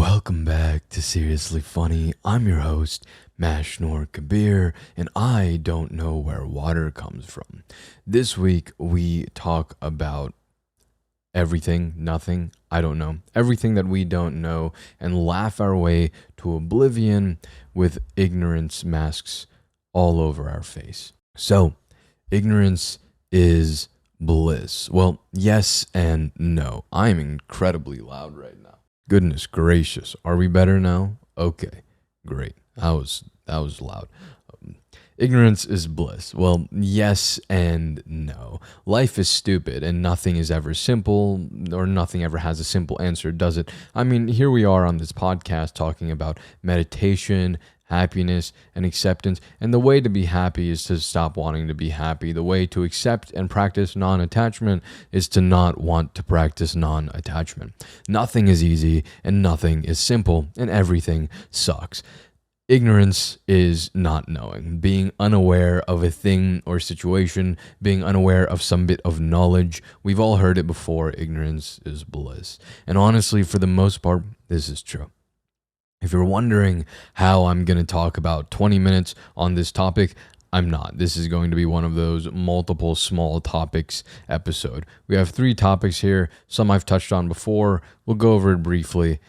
Welcome back to Seriously Funny. I'm your host, Mashnor Kabir, and I don't know where water comes from. This week, we talk about everything, nothing, I don't know, everything that we don't know, and laugh our way to oblivion with ignorance masks all over our face. So, ignorance is bliss. Well, yes and no. I'm incredibly loud right now. Goodness gracious. Are we better now? Okay, great. That was loud. Ignorance is bliss. Well, yes and no. Life is stupid and nothing is ever simple, or nothing ever has a simple answer, does it? I mean, here we are on this podcast talking about meditation, happiness, and acceptance. And the way to be happy is to stop wanting to be happy. The way to accept and practice non-attachment is to not want to practice non-attachment. Nothing is easy and nothing is simple, and everything sucks. Ignorance is not knowing, being unaware of a thing or situation, being unaware of some bit of knowledge. We've all heard it before. Ignorance is bliss. And honestly, for the most part, this is true. If you're wondering how I'm going to talk about 20 minutes on this topic, I'm not. This is going to be one of those multiple small topics episode. We have 3 topics here. Some I've touched on before. We'll go over it briefly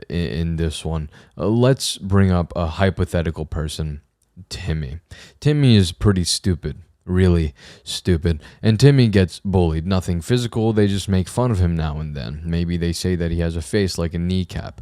in this one. Let's bring up a hypothetical person, Timmy. Timmy is pretty stupid. Really stupid. And Timmy gets bullied. Nothing physical. They just make fun of him now and then. Maybe they say that he has a face like a kneecap.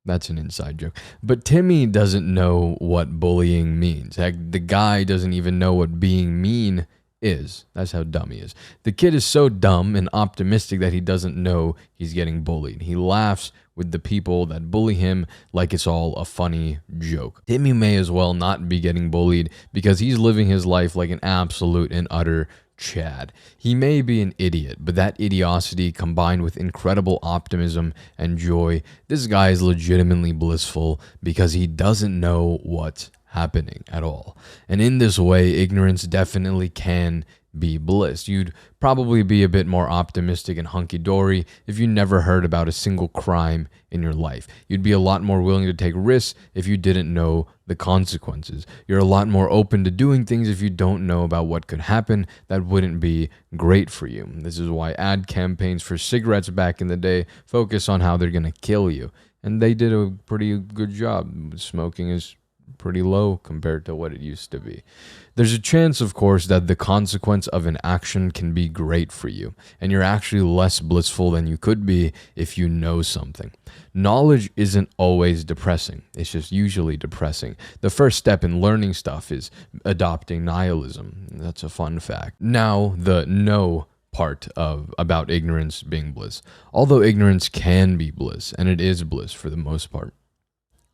That's an inside joke. But Timmy doesn't know what bullying means. Heck, the guy doesn't even know what being mean is. That's how dumb he is. The kid is so dumb and optimistic that he doesn't know he's getting bullied. He laughs with the people that bully him like it's all a funny joke. Timmy may as well not be getting bullied because he's living his life like an absolute and utter Chad. He may be an idiot, but that idiocity combined with incredible optimism and joy, this guy is legitimately blissful because he doesn't know what's happening at all. And in this way, ignorance definitely can be bliss. You'd probably be a bit more optimistic and hunky-dory if you never heard about a single crime in your life. You'd be a lot more willing to take risks if you didn't know the consequences. You're a lot more open to doing things if you don't know about what could happen that wouldn't be great for you. This is why ad campaigns for cigarettes back in the day focus on how they're going to kill you. And they did a pretty good job. Smoking is pretty low compared to what it used to be. There's a chance, of course, that the consequence of an action can be great for you, and you're actually less blissful than you could be if you know something. Knowledge isn't always depressing. It's just usually depressing. The first step in learning stuff is adopting nihilism. That's a fun fact. Now, the no part about ignorance being bliss. Although ignorance can be bliss, and it is bliss for the most part,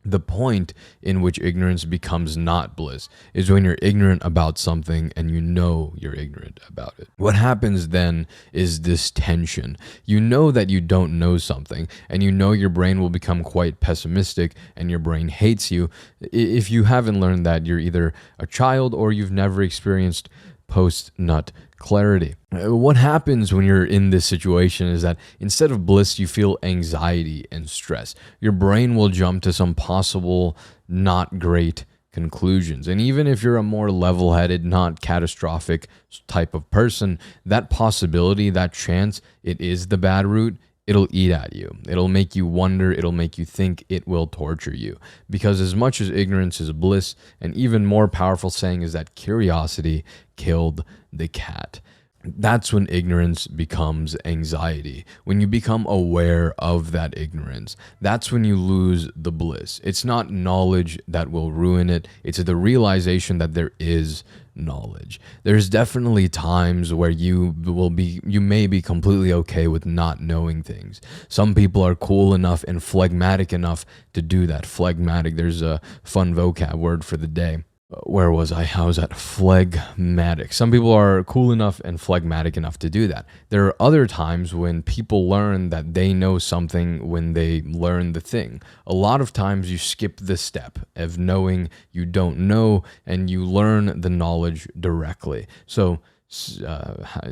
the point in which ignorance becomes not bliss is when you're ignorant about something and you know you're ignorant about it. What happens then is this tension. You know that you don't know something, and you know your brain will become quite pessimistic and your brain hates you. If you haven't learned that, you're either a child or you've never experienced post-nut clarity. What happens when you're in this situation is that instead of bliss, you feel anxiety and stress. Your brain will jump to some possible not great conclusions. And even if you're a more level-headed, not catastrophic type of person, that possibility, that chance, it is the bad route, it'll eat at you. It'll make you wonder. It'll make you think. It will torture you. Because as much as ignorance is bliss, an even more powerful saying is that curiosity killed the cat. That's when ignorance becomes anxiety. When you become aware of that ignorance, that's when you lose the bliss. It's not knowledge that will ruin it. It's the realization that there is knowledge. There's definitely times where you may be completely okay with not knowing things. Some people are cool enough and phlegmatic enough to do that. Phlegmatic, there's a fun vocab word for the day. Where was I? How was that? Phlegmatic. Some people are cool enough and phlegmatic enough to do that. There are other times when people learn that they know something when they learn the thing. A lot of times you skip the step of knowing you don't know and you learn the knowledge directly. So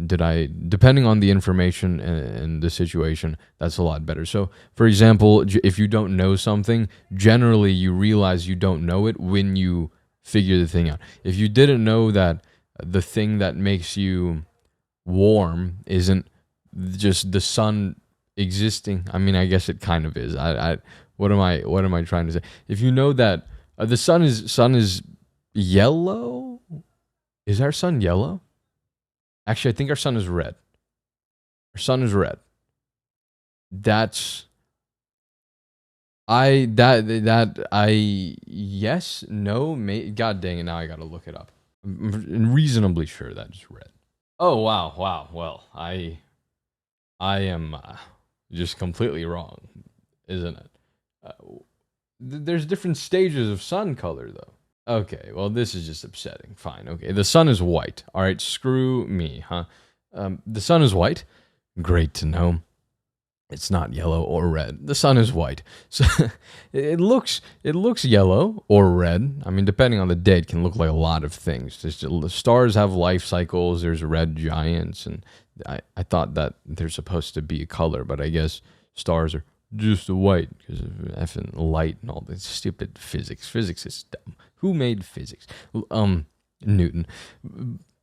depending on the information and the situation, that's a lot better. So for example, if you don't know something, generally you realize you don't know it when you figure the thing out. If you didn't know that the thing that makes you warm isn't just the sun existing, I mean, I guess it kind of is. What am I trying to say? If you know that the sun is yellow, is our sun yellow? Actually, I think our sun is red. Our sun is red. Yes, no, God dang it, now I gotta look it up. I'm reasonably sure that's red. Oh, wow. Well, I am just completely wrong, isn't it? There's different stages of sun color, though. Okay, well, this is just upsetting. Fine, okay. The sun is white. All right, screw me, huh? The sun is white. Great to know. It's not yellow or red. The sun is white. So it looks yellow or red. I mean, depending on the day, it can look like a lot of things. The stars have life cycles. There's red giants, and I thought that they're supposed to be a color, but I guess stars are just white because of effing light and all this stupid physics. Physics is dumb. Who made physics? Newton.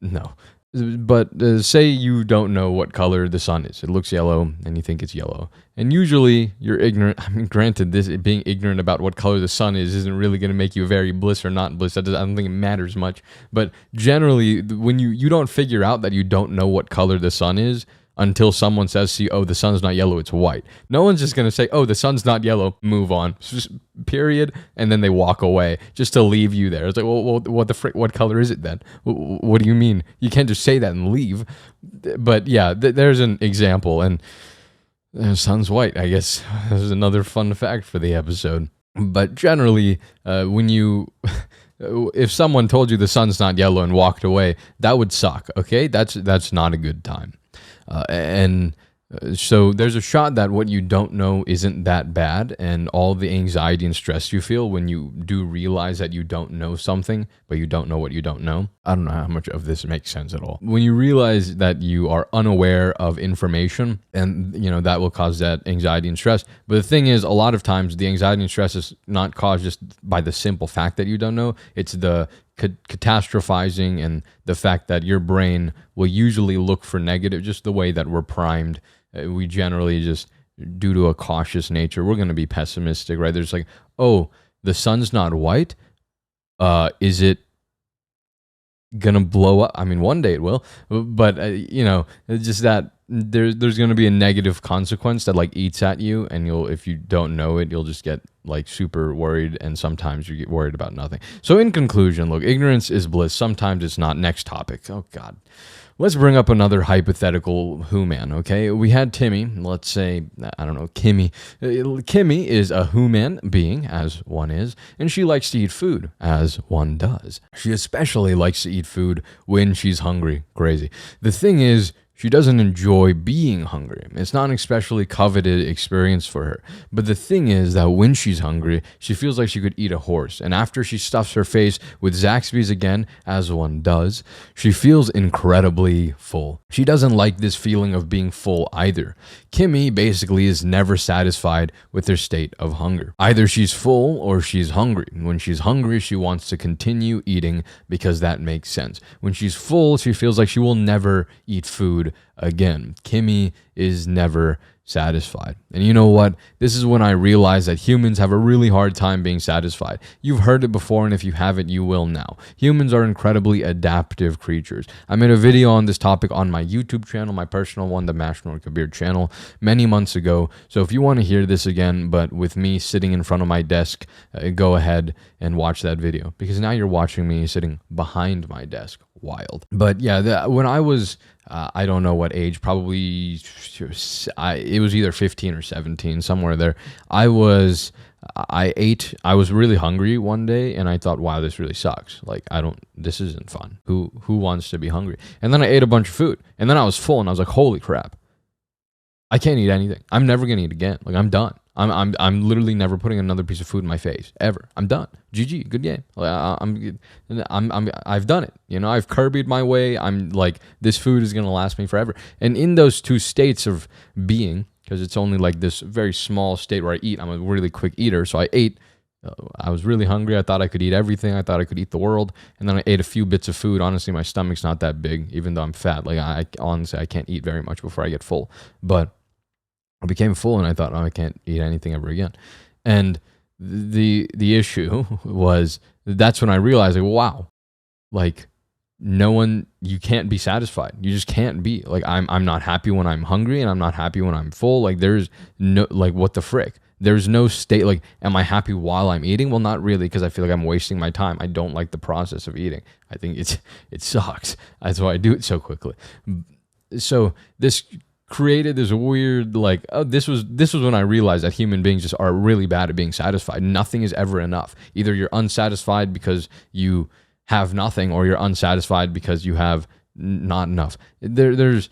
No. But say you don't know what color the sun is. It looks yellow, and you think it's yellow. And usually, you're ignorant. I mean, granted, being ignorant about what color the sun is isn't really going to make you very bliss or not bliss. I don't think it matters much. But generally, when you don't figure out that you don't know what color the sun is until someone says to you, oh, the sun's not yellow, it's white. No one's just going to say, oh, the sun's not yellow, move on, just period, and then they walk away just to leave you there. It's like, well what the frick, what color is it then? What do you mean? You can't just say that and leave. But yeah, there's an example, and the sun's white, I guess. There's another fun fact for the episode. But generally, if someone told you the sun's not yellow and walked away, that would suck, okay? That's not a good time. So there's a shot that what you don't know isn't that bad, and all the anxiety and stress you feel when you do realize that you don't know something, but you don't know what you don't know. I don't know how much of this makes sense at all. When you realize that you are unaware of information, and that will cause that anxiety and stress. But the thing is, a lot of times the anxiety and stress is not caused just by the simple fact that you don't know. It's the catastrophizing and the fact that your brain will usually look for negative, just the way that we're primed. We generally just, due to a cautious nature, we're going to be pessimistic, right? There's like, oh, the sun's not white. Is it going to blow up? I mean, one day it will, but just that there's going to be a negative consequence that like eats at you, and if you don't know it, you'll just get like super worried, and sometimes you get worried about nothing. So in conclusion, look, ignorance is bliss. Sometimes it's not. Next topic. Oh God. Let's bring up another hypothetical who-man, okay? We had Timmy, let's say, I don't know, Kimi. Kimi is a who-man being, as one is, and she likes to eat food, as one does. She especially likes to eat food when she's hungry. Crazy. The thing is, she doesn't enjoy being hungry. It's not an especially coveted experience for her. But the thing is that when she's hungry, she feels like she could eat a horse. And after she stuffs her face with Zaxby's again, as one does, she feels incredibly full. She doesn't like this feeling of being full either. Kimi basically is never satisfied with her state of hunger. Either she's full or she's hungry. When she's hungry, she wants to continue eating because that makes sense. When she's full, she feels like she will never eat food again. Kimi is never satisfied. And you know what? This is when I realized that humans have a really hard time being satisfied. You've heard it before, and if you haven't, you will now. Humans are incredibly adaptive creatures. I made a video on this topic on my YouTube channel, my personal one, the Mashnor Kabir channel, many months ago. So if you want to hear this again, but with me sitting in front of my desk, go ahead and watch that video, because now you're watching me sitting behind my desk. Wild. But yeah, when I was I don't know what age, probably it was either 15 or 17, somewhere there. I was really hungry one day, and I thought, wow, this really sucks. Like, this isn't fun. Who wants to be hungry? And then I ate a bunch of food, and then I was full, and I was like, holy crap. I can't eat anything. I'm never going to eat again. Like, I'm done. I'm literally never putting another piece of food in my face ever. I'm done. GG, good game. I've done it. I've curbied my way. I'm like, this food is gonna last me forever. And in those two states of being, because it's only like this very small state where I eat. I'm a really quick eater, so I ate. I was really hungry. I thought I could eat everything. I thought I could eat the world. And then I ate a few bits of food. Honestly, my stomach's not that big, even though I'm fat. Like, I honestly, I can't eat very much before I get full. But I became full and I thought, oh, I can't eat anything ever again. And the issue was, that's when I realized, like, wow, like, you can't be satisfied. You just can't be. Like, I'm not happy when I'm hungry, and I'm not happy when I'm full. Like, there's no, like, what the frick? There's no state, like, am I happy while I'm eating? Well, not really, because I feel like I'm wasting my time. I don't like the process of eating. I think it sucks. That's why I do it so quickly. So this created this weird, like, oh, this was when I realized that human beings just are really bad at being satisfied. Nothing is ever enough. Either you're unsatisfied because you have nothing, or you're unsatisfied because you have not enough. There's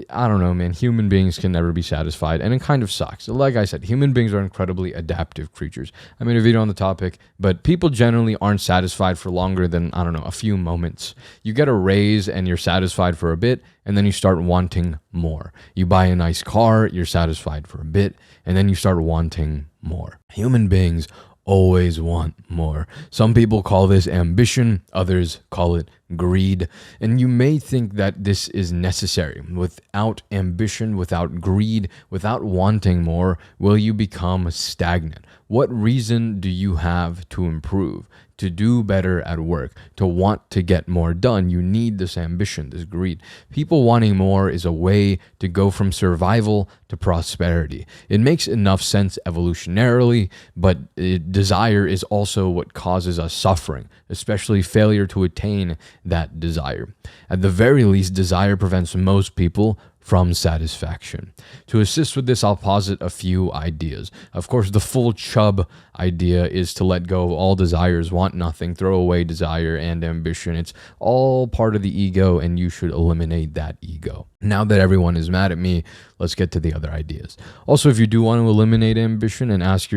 I don't know, man. Human beings can never be satisfied, and it kind of sucks. Like I said, human beings are incredibly adaptive creatures. I made a video on the topic, but people generally aren't satisfied for longer than, I don't know, a few moments. You get a raise and you're satisfied for a bit, and then you start wanting more. You buy a nice car, you're satisfied for a bit, and then you start wanting more. Human beings always want more. Some people call this ambition, others call it greed. And you may think that this is necessary. Without ambition, without greed, without wanting more, will you become stagnant? What reason do you have to improve, to do better at work, to want to get more done? You need this ambition, this greed. People wanting more is a way to go from survival to prosperity. It makes enough sense evolutionarily, but desire is also what causes us suffering, especially failure to attain that desire. At the very least, desire prevents most people from satisfaction. To assist with this, I'll posit a few ideas. Of course, the full chub idea is to let go of all desires, want nothing, throw away desire and ambition. It's all part of the ego, and you should eliminate that ego. Now that everyone is mad at me, let's get to the other ideas. Also, if you do want to eliminate ambition, and ask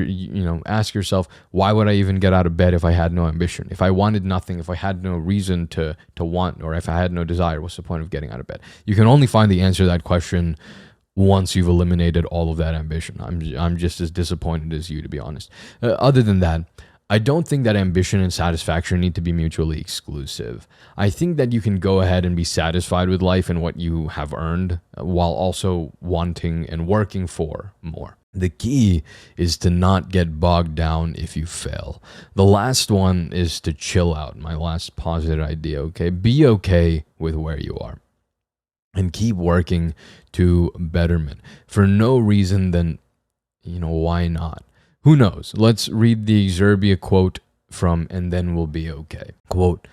yourself, why would I even get out of bed if I had no ambition? If I wanted nothing, if I had no reason to want, or if I had no desire, what's the point of getting out of bed? You can only find the answer to that question once you've eliminated all of that ambition. I'm just as disappointed as you, to be honest. Other than that, I don't think that ambition and satisfaction need to be mutually exclusive. I think that you can go ahead and be satisfied with life and what you have earned, while also wanting and working for more. The key is to not get bogged down if you fail. The last one is to chill out. My last positive idea, okay? Be okay with where you are, and keep working to betterment. For no reason than, why not? Who knows? Let's read the Xerbia quote from And Then We'll Be Okay. Quote,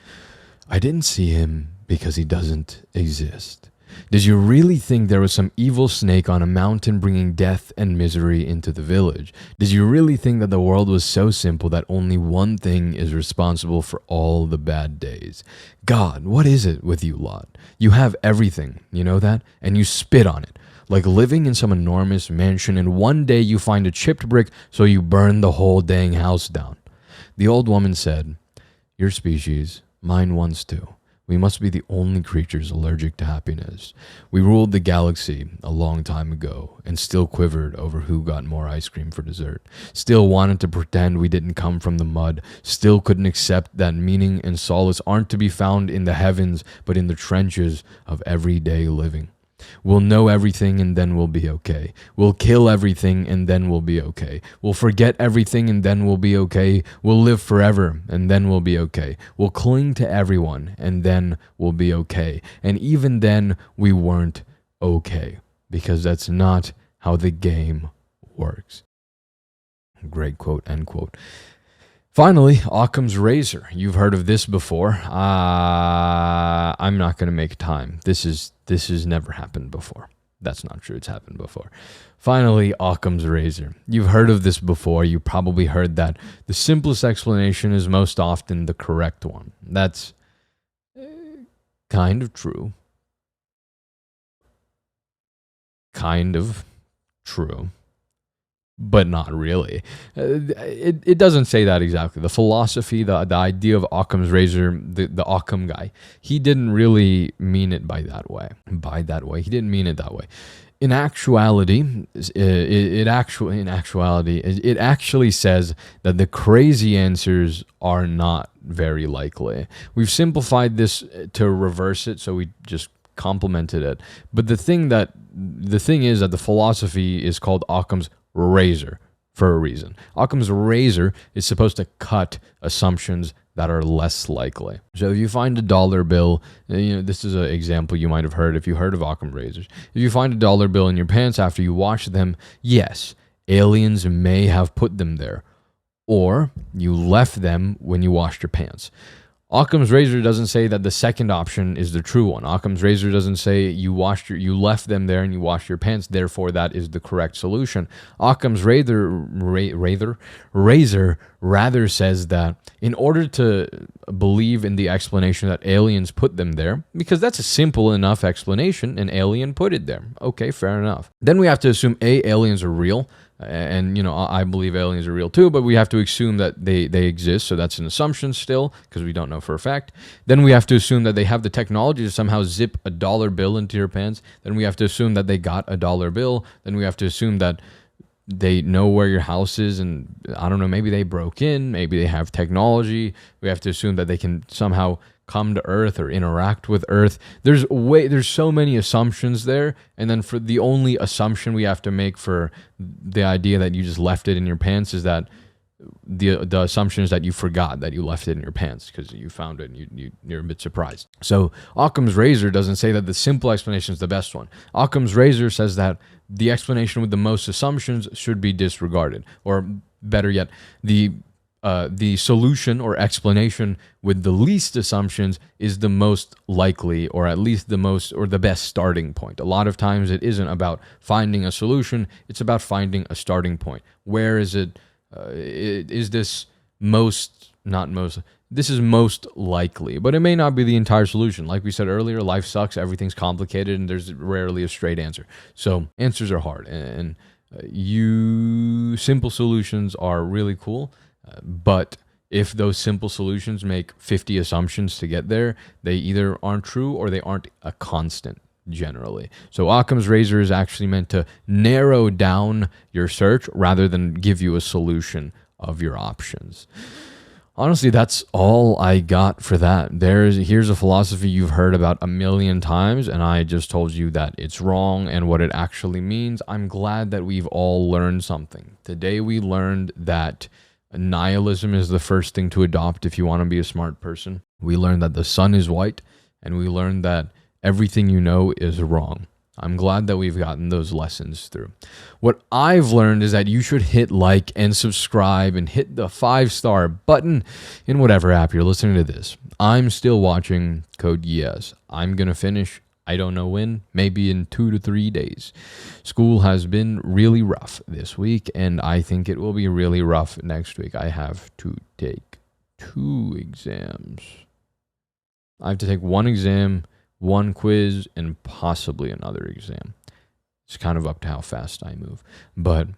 I didn't see him because he doesn't exist. Did you really think there was some evil snake on a mountain bringing death and misery into the village? Did you really think that the world was so simple that only one thing is responsible for all the bad days? God, what is it with you lot? You have everything, you know that? And you spit on it. Like living in some enormous mansion, and one day you find a chipped brick, so you burn the whole dang house down. The old woman said, your species, mine once too. We must be the only creatures allergic to happiness. We ruled the galaxy a long time ago, and still quivered over who got more ice cream for dessert. Still wanted to pretend we didn't come from the mud. Still couldn't accept that meaning and solace aren't to be found in the heavens, but in the trenches of everyday living. We'll know everything, and then we'll be okay. We'll kill everything, and then we'll be okay. We'll forget everything, and then we'll be okay. We'll live forever, and then we'll be okay. We'll cling to everyone, and then we'll be okay. And even then, we weren't okay, because that's not how the game works. Great quote, end quote. Finally, Occam's Razor. You've heard of this before. I'm not going to make time. This has never happened before. That's not true. It's happened before. Finally, Occam's Razor. You've heard of this before. You probably heard that the simplest explanation is most often the correct one. That's kind of true. Kind of true. but not really. It doesn't say that exactly. The philosophy, the idea of Occam's razor, the Occam guy, he didn't really mean it by that way. He didn't mean it that way. In actuality, it actually says that the crazy answers are not very likely. We've simplified this to reverse it, so we just complemented it. But the thing is that the philosophy is called Occam's razor for a reason. Occam's razor is supposed to cut assumptions that are less likely. So if you find a dollar bill, this is an example you might have heard if you heard of Occam razors. If you find a dollar bill in your pants after you wash them, yes, aliens may have put them there, or you left them when you washed your pants. Occam's razor doesn't say that the second option is the true one. Occam's razor doesn't say you left them there and you washed your pants, therefore that is the correct solution. Occam's razor rather says that in order to believe in the explanation that aliens put them there, because that's a simple enough explanation, an alien put it there. Okay, fair enough. Then we have to assume aliens are real. And, I believe aliens are real too, but we have to assume that they exist. So that's an assumption still, because we don't know for a fact. Then we have to assume that they have the technology to somehow zip a dollar bill into your pants. Then we have to assume that they got a dollar bill. Then we have to assume that they know where your house is, and I don't know, maybe they broke in, maybe they have technology. We have to assume that they can somehow come to Earth or interact with Earth. There's so many assumptions there, and then for the only assumption we have to make for the idea that you just left it in your pants is that the assumption is that you forgot that you left it in your pants because you found it and you're a bit surprised. So Occam's razor doesn't say that the simple explanation is the best one. Occam's razor says that the explanation with the most assumptions should be disregarded, or better yet, the solution or explanation with the least assumptions is the most likely, or at least the best starting point. A lot of times it isn't about finding a solution, it's about finding a starting point. Where is it? Is this this is most likely, but it may not be the entire solution. Like we said earlier, life sucks, everything's complicated, and there's rarely a straight answer. So answers are hard, and simple solutions are really cool. But if those simple solutions make 50 assumptions to get there, they either aren't true or they aren't a constant generally. So Occam's razor is actually meant to narrow down your search rather than give you a solution of your options. Honestly, that's all I got for that. Here's a philosophy you've heard about a million times, and I just told you that it's wrong and what it actually means. I'm glad that we've all learned something. Today we learned that nihilism is the first thing to adopt if you want to be a smart person. We learned that the sun is white, and we learned that everything you know is wrong. I'm glad that we've gotten those lessons through. What I've learned is that you should hit like and subscribe and hit the 5-star button in whatever app you're listening to this. I'm still watching Code Yes. I'm going to finish, I don't know when, maybe in 2 to 3 days. School has been really rough this week, and I think it will be really rough next week. I have to take 2 exams. I have to take 1 exam, 1 quiz, and possibly another exam. It's kind of up to how fast I move. But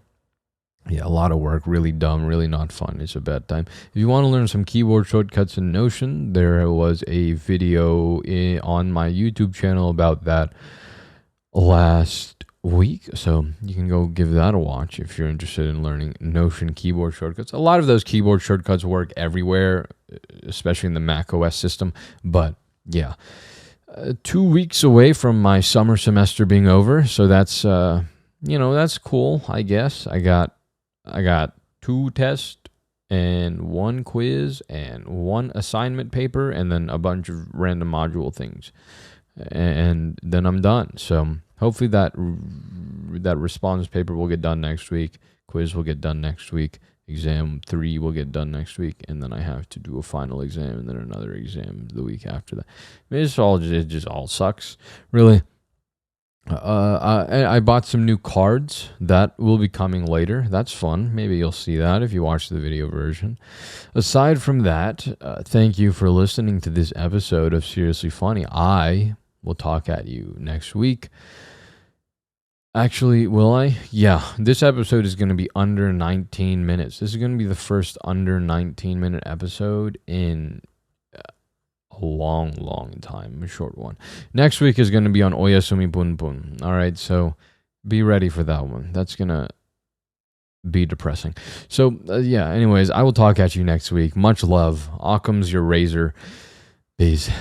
yeah, a lot of work, really dumb, really not fun. It's a bad time. If you want to learn some keyboard shortcuts in Notion, there was a video on my YouTube channel about that last week. So you can go give that a watch if you're interested in learning Notion keyboard shortcuts. A lot of those keyboard shortcuts work everywhere, especially in the Mac OS system. But yeah. 2 weeks away from my summer semester being over, so that's that's cool, I guess. I got 2 tests and 1 quiz and 1 assignment paper and then a bunch of random module things, and then I'm done. So hopefully that response paper will get done next week, quiz will get done next week, exam 3 will get done next week, and then I have to do a final exam and then another exam the week after that. It just all sucks, really. I bought some new cards that will be coming later. That's fun. Maybe you'll see that if you watch the video version. Aside from that, thank you for listening to this episode of Seriously Funny. I will talk at you next week. Actually, will I? Yeah, this episode is going to be under 19 minutes. This is going to be the first under 19-minute episode in a long, long time, a short one. Next week is going to be on Oyasumi Bunbun. All right, so be ready for that one. That's going to be depressing. So, yeah, anyways, I will talk at you next week. Much love. Occam's your razor. Peace.